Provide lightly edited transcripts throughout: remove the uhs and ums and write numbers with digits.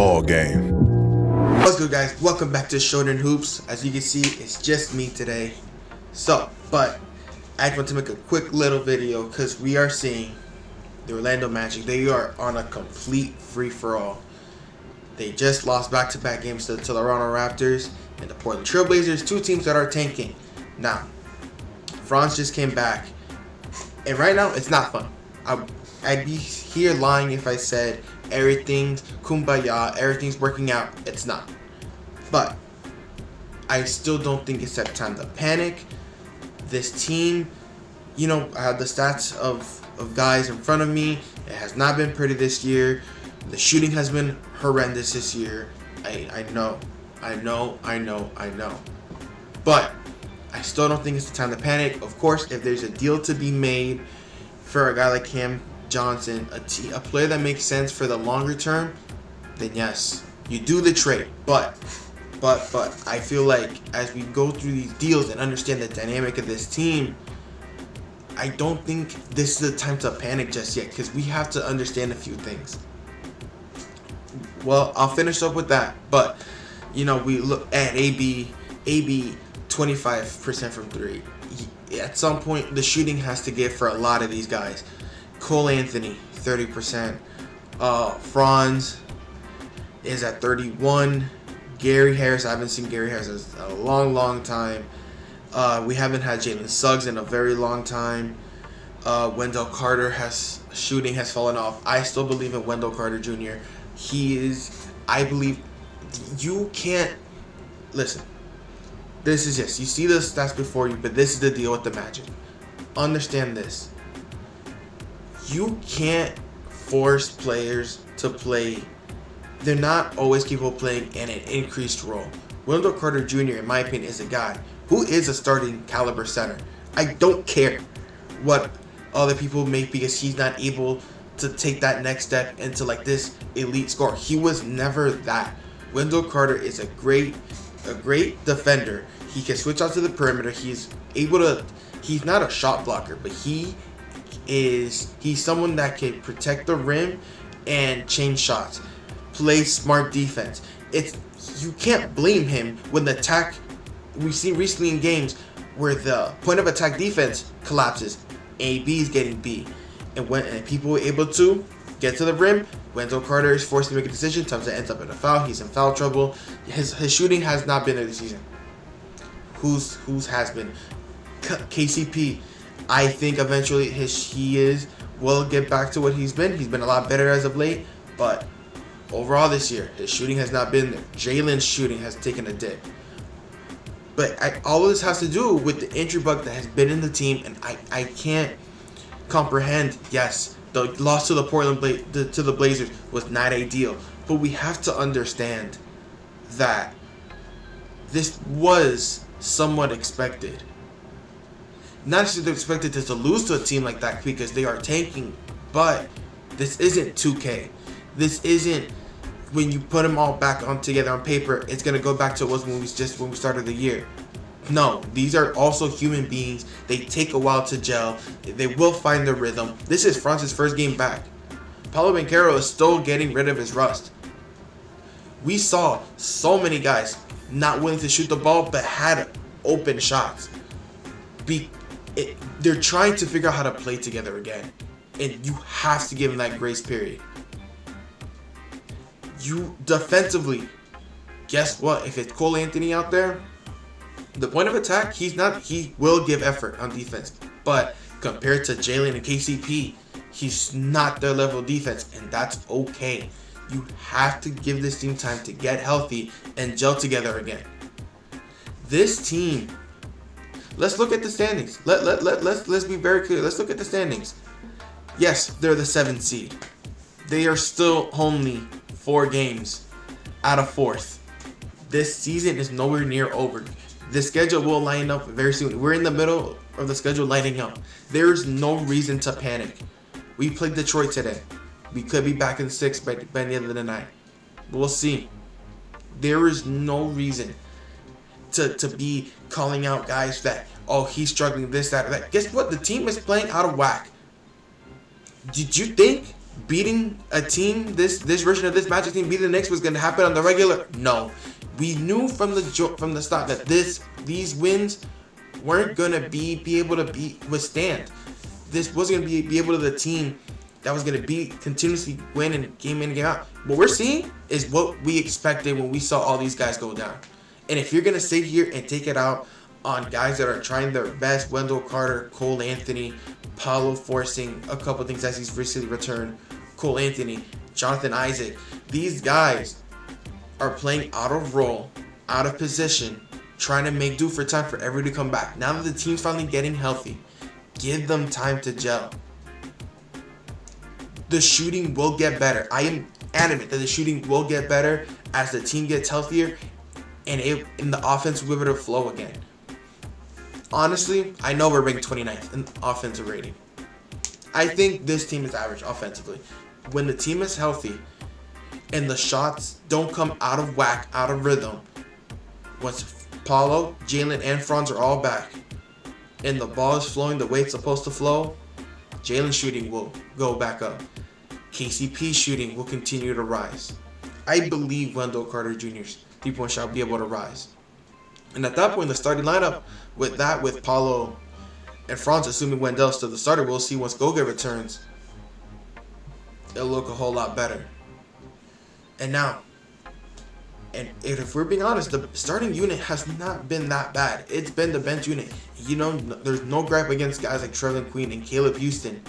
ball game. What's good, guys? Welcome back to Shorten Hoops. As you can see, it's just me today. But I just want to make a quick little video because we are seeing the Orlando Magic. They are on a complete free-for-all. They just lost back-to-back games to the Toronto Raptors and the Portland Trail Blazers, two teams that are tanking. Now, Franz just came back, and right now it's not fun. I'd be here lying if I said everything's kumbaya, everything's working out. It's not. But I still don't think it's that time to panic. This team, I have the stats of guys in front of me. It has not been pretty this year. The shooting has been horrendous this year. I know. But I still don't think it's the time to panic. Of course, if there's a deal to be made for a guy like Cam Johnson, a player that makes sense for the longer term, then yes, you do the trade. But I feel like as we go through these deals and understand the dynamic of this team, I don't think this is the time to panic just yet because we have to understand a few things. Well, I'll finish up with that. But, we look at AB 25% from three. At some point, the shooting has to give for a lot of these guys. Cole Anthony, 30%. Franz is at 31%. Gary Harris, I haven't seen Gary Harris in a long time. We haven't had Jalen Suggs in a very long time. Wendell Carter shooting has fallen off. I still believe in Wendell Carter Jr. I believe you can't, listen, this is just, you see the stats before you, but this is the deal with the Magic. Understand this. You can't force players to play. They're not always capable of playing in an increased role. Wendell Carter Jr., in my opinion, is a guy who is a starting caliber center. I don't care what other people make because he's not able to take that next step into like this elite scorer. He was never that. Wendell Carter is a great defender. He can switch out to the perimeter. He's not a shot blocker, but he's someone that can protect the rim and change shots. Play smart defense. You can't blame him when the attack we've seen recently in games where the point of attack defense collapses. AB is getting beat, and when people are able to get to the rim, Wendell Carter is forced to make a decision. Sometimes it ends up in a foul. He's in foul trouble. His shooting has not been this season. Whose has been? KCP. I think eventually he will get back to what he's been. He's been a lot better as of late, but overall this year, his shooting has not been there. Jalen's shooting has taken a dip. But all of this has to do with the injury bug that has been in the team, and I can't comprehend. Yes, the loss to the to the Blazers was not ideal, but we have to understand that this was somewhat expected. Not just expected to lose to a team like that because they are tanking, but this isn't 2K. This isn't when you put them all back on together on paper, it's gonna go back to what it was when we started the year. No, these are also human beings. They take a while to gel. They will find their rhythm. This is Franz's first game back. Paolo Banchero is still getting rid of his rust. We saw so many guys not willing to shoot the ball but had open shots. They're trying to figure out how to play together again, and you have to give them that grace period. You defensively, guess what? If it's Cole Anthony out there, the point of attack, he will give effort on defense. But compared to Jalen and KCP, he's not their level of defense, and that's okay. You have to give this team time to get healthy and gel together again. This team, let's look at the standings. Let's be very clear. Let's look at the standings. Yes, they're the 7th seed. They are still only 4 games out of 4th. This season is nowhere near over. The schedule will line up very soon. We're in the middle of the schedule lining up. There's no reason to panic. We played Detroit today. We could be back in 6 by the end of the night. We'll see. There is no reason to be calling out guys that, oh, he's struggling this, that, or that. Guess what? The team is playing out of whack. Did you think beating a team, this version of this Magic team, beating the Knicks was going to happen on the regular? No. We knew from the start that these wins weren't going to be able to withstand. This wasn't going to be able to the team that was going to continuously win and game in and game out. What we're seeing is what we expected when we saw all these guys go down. And if you're going to sit here and take it out on guys that are trying their best, Wendell Carter, Cole Anthony, Paolo forcing a couple things as he's recently returned, Cole Anthony, Jonathan Isaac, these guys are playing out of role, out of position, trying to make do for time for everybody to come back. Now that the team's finally getting healthy, give them time to gel. The shooting will get better. I am adamant that the shooting will get better as the team gets healthier and the offense will be able to flow again. Honestly, I know we're ranked 29th in offensive rating. I think this team is average offensively. When the team is healthy and the shots don't come out of whack, out of rhythm, once Paolo, Jalen, and Franz are all back and the ball is flowing the way it's supposed to flow, Jalen's shooting will go back up. KCP's shooting will continue to rise. I believe Wendell Carter Jr.'s three-point shot will be able to rise. And at that point, the starting lineup with Paolo and Franz, assuming Wendell's still the starter, we'll see once Goga returns, it'll look a whole lot better. And now, and if we're being honest, the starting unit has not been that bad. It's been the bench unit. You know, there's no gripe against guys like Trevelin Queen and Caleb Houston,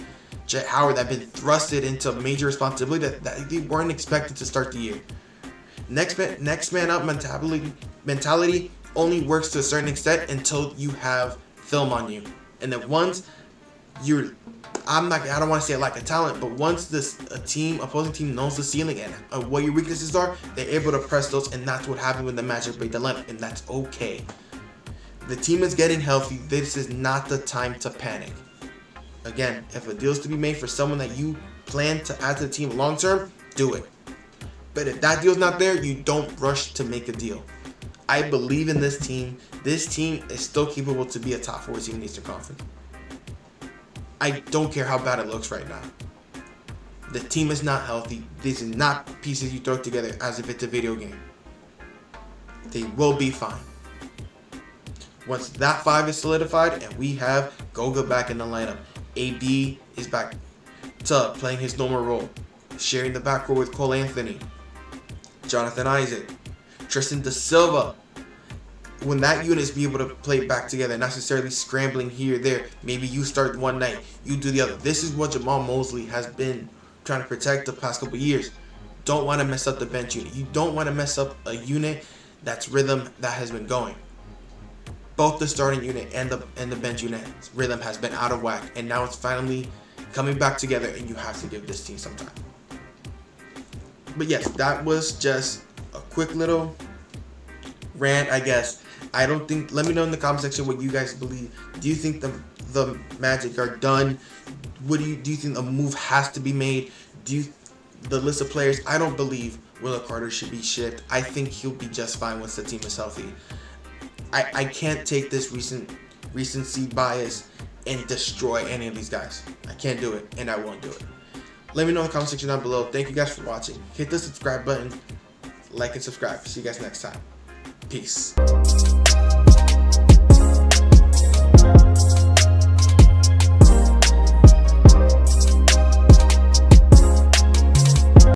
Jet Howard that have been thrusted into major responsibility that they weren't expected to start the year. Next man up mentality only works to a certain extent until you have film on you. And then once I don't want to say lack of talent, but once opposing team knows the ceiling and what your weaknesses are, they're able to press those, and that's what happened when the Magic break the lineup, and that's okay. The team is getting healthy. This is not the time to panic. Again, if a deal is to be made for someone that you plan to add to the team long term, do it. But if that deal's not there, you don't rush to make a deal. I believe in this team. This team is still capable to be a top 4 team in the Eastern Conference. I don't care how bad it looks right now. The team is not healthy. These are not pieces you throw together as if it's a video game. They will be fine. Once that 5 is solidified and we have Goga back in the lineup, AB is back to playing his normal role, sharing the backcourt with Cole Anthony, Jonathan Isaac, Tristan Da Silva. When that unit is be able to play back together, not necessarily scrambling here or there. Maybe you start one night, you do the other. This is what Jamal Mosley has been trying to protect the past couple years. Don't want to mess up the bench unit. You don't want to mess up a unit that's rhythm that has been going. Both the starting unit and the bench unit rhythm has been out of whack, and now it's finally coming back together, and you have to give this team some time. But yes, that was just a quick little rant, I guess. Let me know in the comment section what you guys believe. Do you think the Magic are done? Do you think a move has to be made? The list of players, I don't believe Wendell Carter should be shipped. I think he'll be just fine once the team is healthy. I can't take this recency bias and destroy any of these guys. I can't do it, and I won't do it. Let me know in the comment section down below. Thank you guys for watching. Hit the subscribe button, like and subscribe. See you guys next time. Peace.